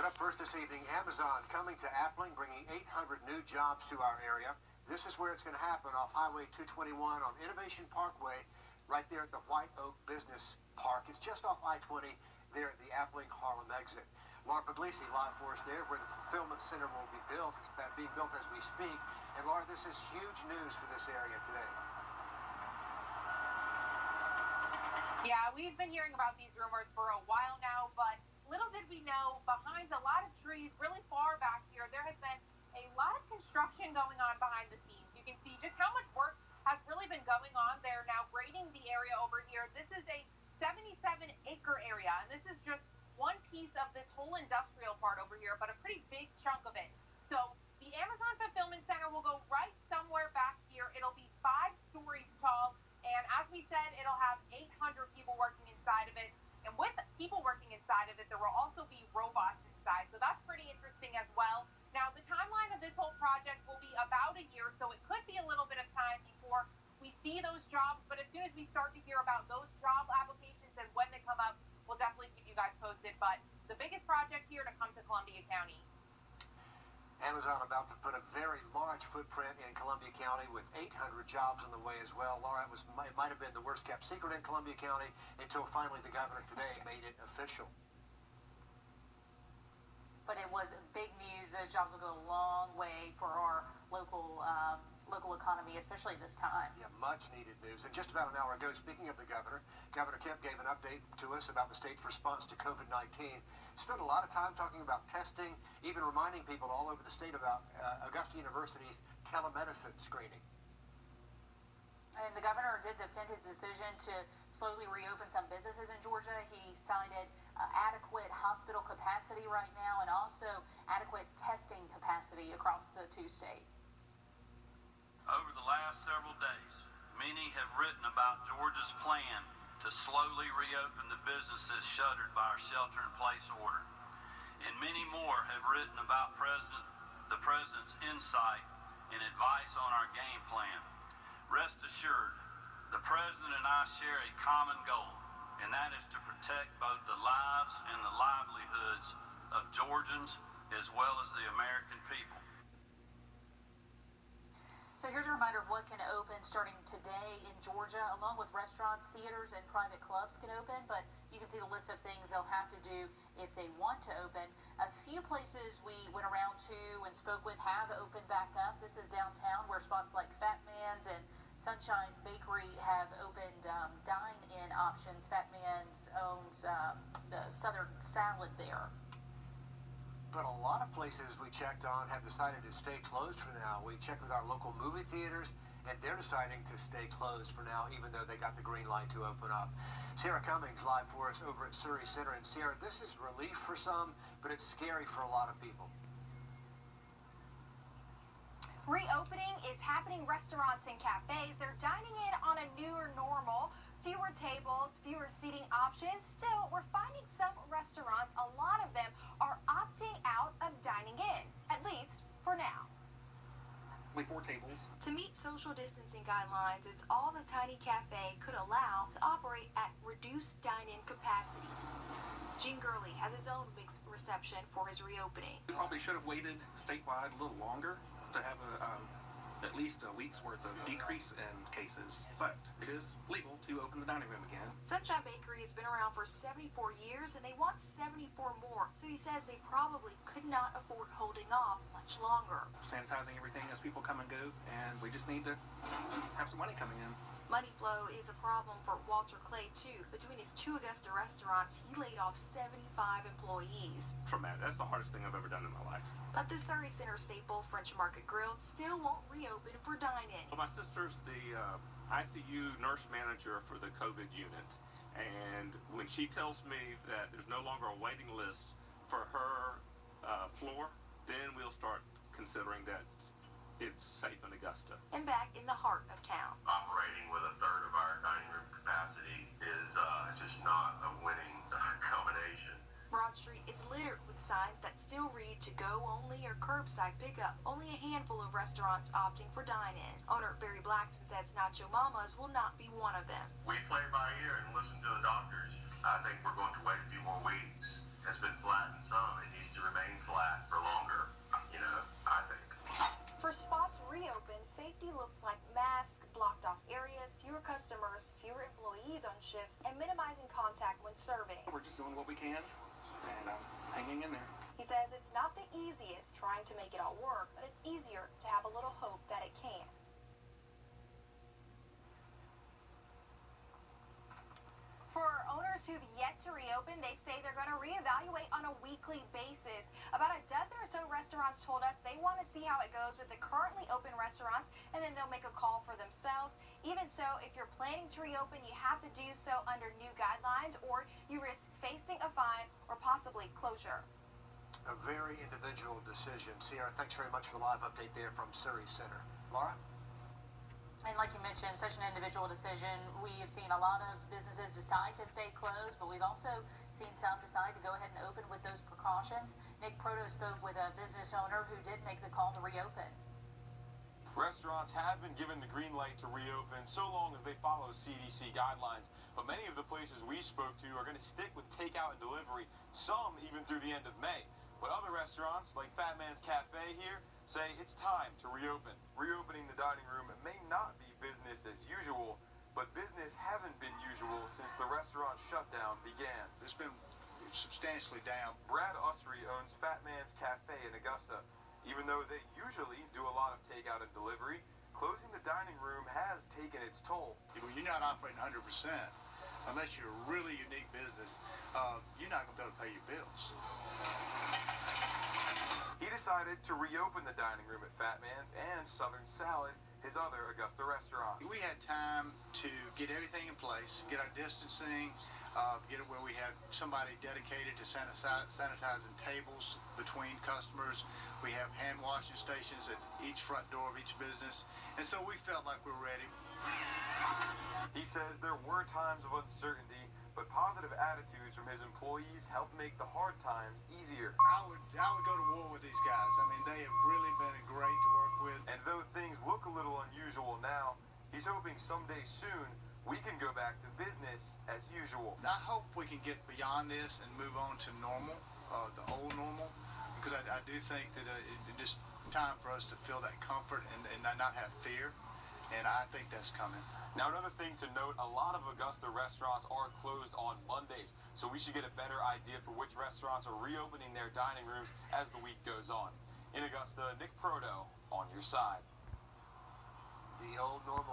But up first this evening, Amazon coming to Appling, bringing 800 new jobs to our area. This is where it's going to happen, off Highway 221 on Innovation Parkway, right there at the White Oak Business Park. It's just off I-20 there at the Appling Harlem exit. Laura Puglisi live for us there, where the fulfillment center will be built. It's being built as we speak. And Laura, this is huge news for this area today. Yeah, we've been hearing about these rumors for a while now, but little did we know, behind a lot of trees really far back here, there has been a lot of construction going on behind the scenes. You can see just how much work has really been going on. They're now grading the area over here. This is a 77-acre area, and this is just one piece of this whole industrial part over here, but a pretty big chunk of it. So the Amazon Fulfillment Center will go right somewhere back here. It'll be 5 stories tall, and as we said, it'll have 800 people working inside of it. And with people working inside of it, there will also be robots inside. So that's pretty interesting as well. Now, the timeline of this whole project will be about a year, so it could be a little bit of time before we see those jobs. But as soon as we start to hear about those job applications and when they come up, we'll definitely keep you guys posted. But the biggest project here to come to Columbia County. Amazon about to put a very large footprint in Columbia County with 800 jobs on the way as well. Laura, it might have been the worst kept secret in Columbia County until finally the governor today made it official. But it was big news. Those jobs will go a long way for our local economy, especially this time. Yeah, much needed news. And just about an hour ago, speaking of the governor, Governor Kemp gave an update to us about the state's response to COVID-19. Spent a lot of time talking about testing, even reminding people all over the state about Augusta University's telemedicine screening. And the governor did defend his decision to slowly reopen some businesses in Georgia. He cited adequate hospital capacity right now and also adequate testing capacity across the 2 states. Over the last several days, many have written about Georgia's plan to slowly reopen the businesses shuttered by our shelter-in-place order. And many more have written about the President's insight and advice on our game plan. Rest assured, the President and I share a common goal, and that is to protect both the lives and the livelihoods of Georgians as well as the American people. So here's a reminder of what can open starting today in Georgia, along with restaurants, theaters, and private clubs can open, but you can see the list of things they'll have to do if they want to open. A few places we went around to and spoke with have opened back up. This is downtown, where spots like Fat Man's and Sunshine Bakery have opened dine-in options. Fat Man's owns the Southern Salad there. But a lot of places we checked on have decided to stay closed for now. We checked with our local movie theaters, and they're deciding to stay closed for now, even though they got the green light to open up. Sarah Cummings live for us over at Surrey Center. And Sarah, this is relief for some, but it's scary for a lot of people. Reopening is happening. Restaurants and cafes, they're dining in on a newer normal. Fewer tables, fewer seating options. Still, we're finding some restaurants, a lot of them, are opting out of dining in, at least for now. Only 4 tables. To meet social distancing guidelines, it's all the tiny cafe could allow to operate at reduced dine-in capacity. Gene Gurley has his own mixed reception for his reopening. We probably should have waited statewide a little longer to have at least a week's worth of decrease in cases, but it is legal to open the dining room again. Sunshine Bakery has been around for 74 years, and they want 74 more, so he says they probably could not afford holding off much longer. Sanitizing everything as people come and go, and we just need to have some money coming in. Money flow is a problem for Walter Clay, too. Between his 2 Augusta restaurants, he laid off 75 employees. Traumatic. That's the hardest thing I've ever done in my life. But the Surrey Center staple, French Market Grill, still won't reopen for dine-in. Well, my sister's the ICU nurse manager for the COVID unit. And when she tells me that there's no longer a waiting list for her floor, then we'll start considering that it's safe in Augusta. And back in the heart of town. Operating with a third of our dining room capacity is just not a winning combination. Broad Street is littered with signs that still read to go only or curbside pickup. Only a handful of restaurants opting for dine-in. Owner Barry Blackson says Nacho Mama's will not be one of them. We play by ear and listen to the doctors. I think we're going to wait a few more weeks. It's been flattened some. It needs to remain doing what we can, and I'm hanging in there. He says it's not the easiest trying to make it all work, but it's easier to have a little hope that it can. For owners who've yet to reopen, they say they're going to reevaluate on a weekly basis. About a dozen or so restaurants told us they want to see how it goes with the currently open restaurants, and then they'll make a call for themselves. Even so, if you're planning to reopen, you have to do so under new guidelines, or you risk facing a fine or possibly closure. A very individual decision. Sierra, thanks very much for the live update there from Surrey Center. Laura? And like you mentioned, such an individual decision. We have seen a lot of businesses decide to stay closed, but we've also seen some decide to go ahead and open with those precautions. Nick Proto spoke with a business owner who did make the call to reopen. Restaurants have been given the green light to reopen so long as they follow CDC guidelines, but many of the places we spoke to are going to stick with takeout and delivery, some even through the end of May. But other restaurants, like Fat Man's Cafe here, say it's time to reopen. Reopening the dining room may not be business as usual, but business hasn't been usual since the restaurant shutdown began. It's been substantially down. Brad Usry owns Fat Man's Cafe in Augusta. Even though they usually do a lot of takeout and delivery, closing the dining room has taken its toll. When you're not operating 100%, unless you're a really unique business, you're not going to be able to pay your bills. He decided to reopen the dining room at Fat Man's and Southern Salad, his other Augusta restaurant. We had time to get everything in place, get our distancing, get it where we had somebody dedicated to sanitizing tables between customers. We have hand washing stations at each front door of each business. And so we felt like we were ready. He says there were times of uncertainty, but positive attitudes from his employees helped make the hard times easier. I would go to war with these guys. I mean, they have really been great to work with. And though things look a little unusual now, he's hoping someday soon we can go back to business as usual. I hope we can get beyond this and move on to normal, the old normal, because I do think that it's just time for us to feel that comfort and not have fear, and I think that's coming. Now, another thing to note, a lot of Augusta restaurants are closed on Mondays, so we should get a better idea for which restaurants are reopening their dining rooms as the week goes on. In Augusta, Nick Proto on your side. The old normal.